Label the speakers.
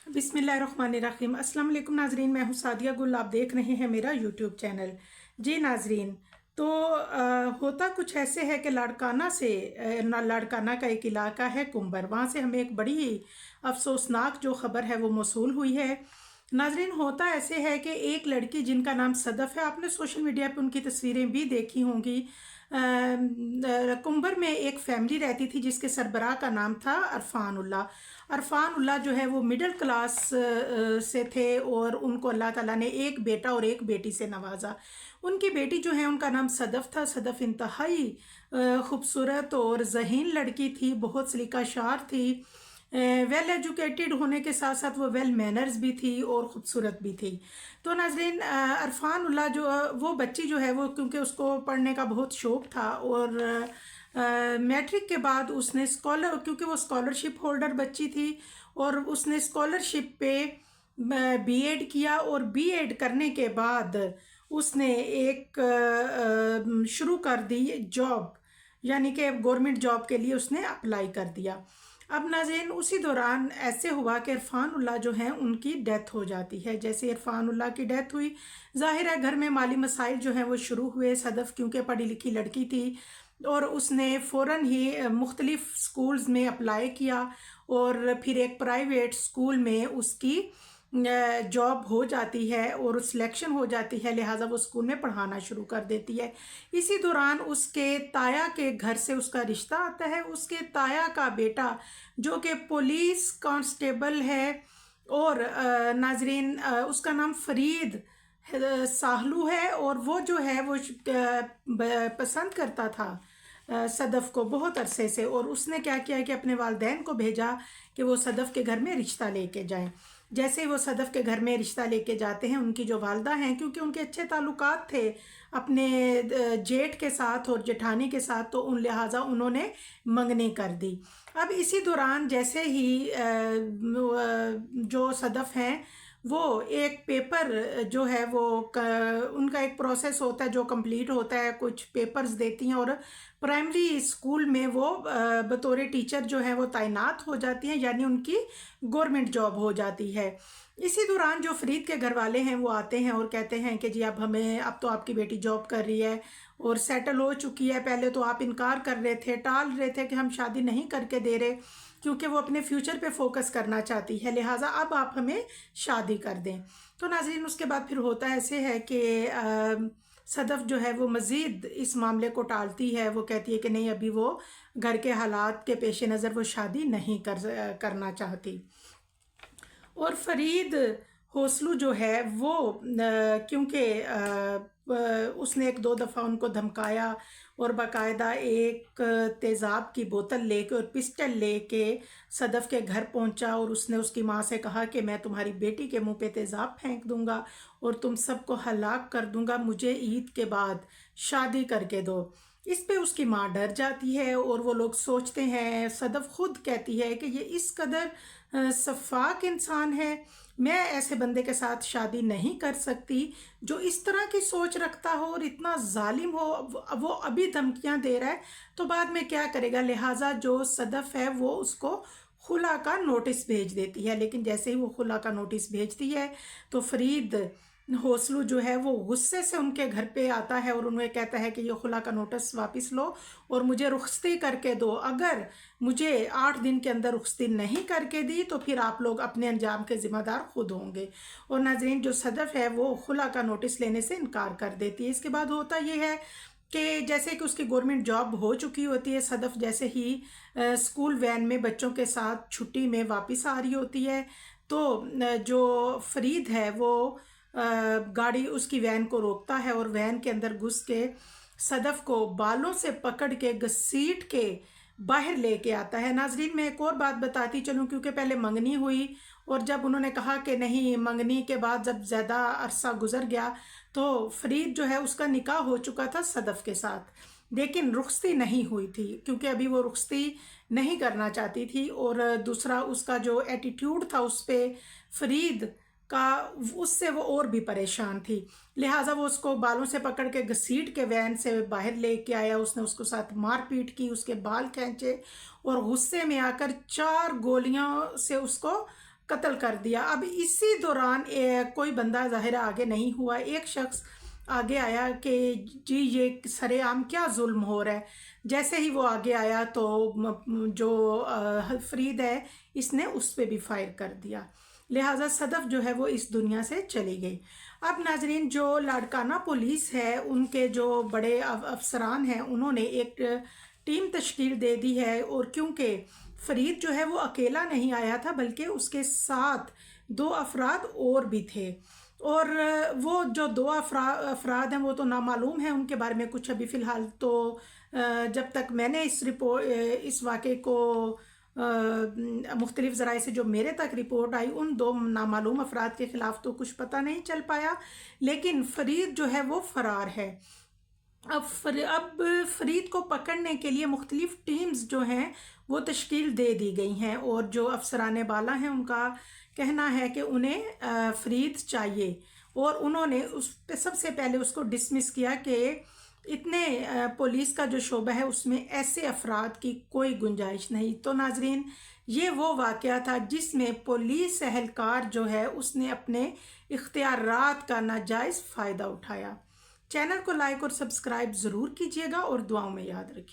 Speaker 1: बिस्मिल्लाहिर्रहमानिर्रहीम। अस्सलाम वालेकुम नाजरीन, मैं हूँ सादिया गुल। आप देख रहे हैं मेरा यूट्यूब चैनल। जी नाजरीन, तो होता कुछ ऐसे है कि लाड़काना से लाड़काना का एक इलाका है कुंबर, वहाँ से हमें एक बड़ी ही अफसोसनाक जो ख़बर है वो मौसूल हुई है। नाजरीन, होता ऐसे है कि एक लड़की जिनका नाम सदफ़ है, आपने सोशल मीडिया पे उनकी तस्वीरें भी देखी होंगी। कुंबर में एक फैमिली रहती थी जिसके सरबराह का नाम था अरफान उल्ला। अरफान उल्ला जो है वो मिडिल क्लास से थे और उनको अल्लाह ताला ने एक बेटा और एक बेटी से नवाजा। उनकी बेटी जो है उनका नाम सदफ़ था। सदफ़ इंतहाई खूबसूरत और ज़हीन लड़की थी, बहुत सलीकाशार थी। वेल एजुकेटेड होने के साथ साथ वो वेल मैनर्स भी थी और ख़ूबसूरत भी थी। तो नाजरीन, अरफान उल्ला जो वो बच्ची जो है वो, क्योंकि उसको पढ़ने का बहुत शौक़ था और मैट्रिक के बाद उसने क्योंकि वो स्कॉलरशिप होल्डर बच्ची थी और उसने स्कॉलरशिप पे बीएड किया और बीएड करने के बाद उसने एक शुरू कर दी जॉब, यानी कि गवर्नमेंट जॉब के लिए उसने अप्लाई कर दिया। अब नाज़रीन, उसी दौरान ऐसे हुआ कि इरफान उल्ला जो हैं उनकी डेथ हो जाती है। जैसे इरफान उल्ला की डेथ हुई, ज़ाहिर है घर में माली मसाइल जो हैं वो शुरू हुए। सदफ़ क्योंकि पढ़ी लिखी लड़की थी और उसने फ़ौरन ही मुख्तलिफ़ स्कूल्स में अप्लाई किया और फिर एक प्राइवेट स्कूल में उसकी जॉब हो जाती है और सिलेक्शन हो जाती है, लिहाजा वो स्कूल में पढ़ाना शुरू कर देती है। इसी दौरान उसके ताया के घर से उसका रिश्ता आता है। उसके ताया का बेटा जो कि पुलिस कांस्टेबल है और नाजरीन उसका नाम फरीद साहलू है और वो जो है वो पसंद करता था सदफ़ को बहुत अरसे से। और उसने क्या किया कि अपने वालिदैन को भेजा कि वो सदफ़ के घर में रिश्ता लेके जाएं। जैसे ही वो सदफ़ के घर में रिश्ता लेके जाते हैं, उनकी जो वालदा हैं, क्योंकि उनके अच्छे ताल्लुकात थे अपने जेठ के साथ और जेठानी के साथ, तो उन लिहाजा उन्होंने मंगनी कर दी। अब इसी दौरान जैसे ही जो सदफ़ हैं वो एक पेपर जो है वो उनका एक प्रोसेस होता है जो कंप्लीट होता है, कुछ पेपर्स देती हैं और प्राइमरी स्कूल में वो बतौर टीचर जो है वो तैनात हो जाती हैं, यानी उनकी गवर्नमेंट जॉब हो जाती है। इसी दौरान जो फरीद के घर वाले हैं वो आते हैं और कहते हैं कि जी अब तो आपकी बेटी जॉब कर रही है और सेटल हो चुकी है। पहले तो आप इनकार कर रहे थे, टाल रहे थे कि हम शादी नहीं करके दे रहे, क्योंकि वो अपने फ्यूचर पे फोकस करना चाहती है, लिहाजा अब आप हमें शादी कर दें। तो नाज़रीन, उसके बाद फिर होता ऐसे है कि सदफ़ जो है वो मज़ीद इस मामले को टालती है। वो कहती है कि नहीं, अभी वो घर के हालात के पेश नज़र वो शादी नहीं करना चाहती। और फरीद होसलू जो है वो क्योंकि उसने एक दो दफ़ा उनको धमकाया और बाकायदा एक तेज़ाब की बोतल लेके और पिस्टल लेके सदफ़ के घर पहुंचा और उसने उसकी माँ से कहा कि मैं तुम्हारी बेटी के मुंह पे तेज़ाब फेंक दूंगा और तुम सबको हलाक कर दूंगा, मुझे ईद के बाद शादी करके दो। इस पे उसकी माँ डर जाती है और वो लोग सोचते हैं, सदफ़ खुद कहती है कि ये इस कदर सफ़ाक इंसान है, मैं ऐसे बंदे के साथ शादी नहीं कर सकती जो इस तरह की सोच रखता हो और इतना जालिम हो। वो अभी धमकियां दे रहा है तो बाद में क्या करेगा, लिहाजा जो सदफ़ है वो उसको खुला का नोटिस भेज देती है। लेकिन जैसे ही वो खुला का नोटिस भेजती है तो फरीद होसलू जो है वो गुस्से से उनके घर पे आता है और उन्हें कहता है कि ये खुला का नोटिस वापस लो और मुझे रुखसती करके दो। अगर मुझे 8 दिन के अंदर रुखसती नहीं करके दी तो फिर आप लोग अपने अंजाम के ज़िम्मेदार खुद होंगे। और नाज़रीन, जो सदफ़ है वो खुला का नोटिस लेने से इनकार कर देती है। इसके बाद होता ये है कि जैसे कि उसकी गवर्नमेंट जॉब हो चुकी होती है, सदफ़ जैसे ही स्कूल वैन में बच्चों के साथ छुट्टी में वापस आ रही होती है तो जो फरीद है वो गाड़ी उसकी वैन को रोकता है और वैन के अंदर घुस के सदफ़ को बालों से पकड़ के घसीट के बाहर लेके आता है। नाजरीन, मैं एक और बात बताती चलूँ, क्योंकि पहले मंगनी हुई और जब उन्होंने कहा कि नहीं, मंगनी के बाद जब ज़्यादा अरसा गुजर गया तो फरीद जो है उसका निकाह हो चुका था सदफ़ के साथ, लेकिन रुखसती नहीं हुई थी क्योंकि अभी वो रुखसती नहीं करना चाहती थी। और दूसरा उसका जो एटीट्यूड था उस पर फरीद का, उससे वो और भी परेशान थी, लिहाजा वो उसको बालों से पकड़ के घसीट के वैन से बाहर लेके आया। उसने उसको साथ मारपीट की, उसके बाल खींचे और गुस्से में आकर 4 गोलियों से उसको قتل کر دیا۔ اب اسی دوران کوئی بندہ ظاہر آگے نہیں ہوا، ایک شخص آگے آیا کہ جی یہ سر عام کیا ظلم ہو رہا ہے۔ جیسے ہی وہ آگے آیا تو جو فرید ہے اس نے اس پہ بھی فائر کر دیا، لہٰذا صدف جو ہے وہ اس دنیا سے چلی گئی۔ اب ناظرین، جو لاڑکانہ پولیس ہے ان کے جو بڑے افسران ہیں انہوں نے ایک ٹیم تشکیل دے دی ہے، اور کیونکہ فرید جو ہے وہ اکیلا نہیں آیا تھا بلکہ اس کے ساتھ 2 افراد اور بھی تھے، اور وہ جو 2 افراد ہیں وہ تو نامعلوم ہیں، ان کے بارے میں کچھ ابھی فی الحال تو جب تک میں نے اس واقعے کو مختلف ذرائع سے جو میرے تک رپورٹ آئی ان 2 نامعلوم افراد کے خلاف تو کچھ پتہ نہیں چل پایا، لیکن فرید جو ہے وہ فرار ہے۔ اب فرید کو پکڑنے کے لیے مختلف ٹیمز جو ہیں وہ تشکیل دے دی گئی ہیں، اور جو افسران بالا ہیں ان کا کہنا ہے کہ انہیں فرید چاہیے، اور انہوں نے اس پہ سب سے پہلے اس کو ڈسمس کیا کہ اتنے پولیس کا جو شعبہ ہے اس میں ایسے افراد کی کوئی گنجائش نہیں۔ تو ناظرین، یہ وہ واقعہ تھا جس میں پولیس اہلکار جو ہے اس نے اپنے اختیارات کا ناجائز فائدہ اٹھایا۔ چینل کو لائک اور سبسکرائب ضرور کیجیے گا اور دعاؤں میں یاد رکھیے گا۔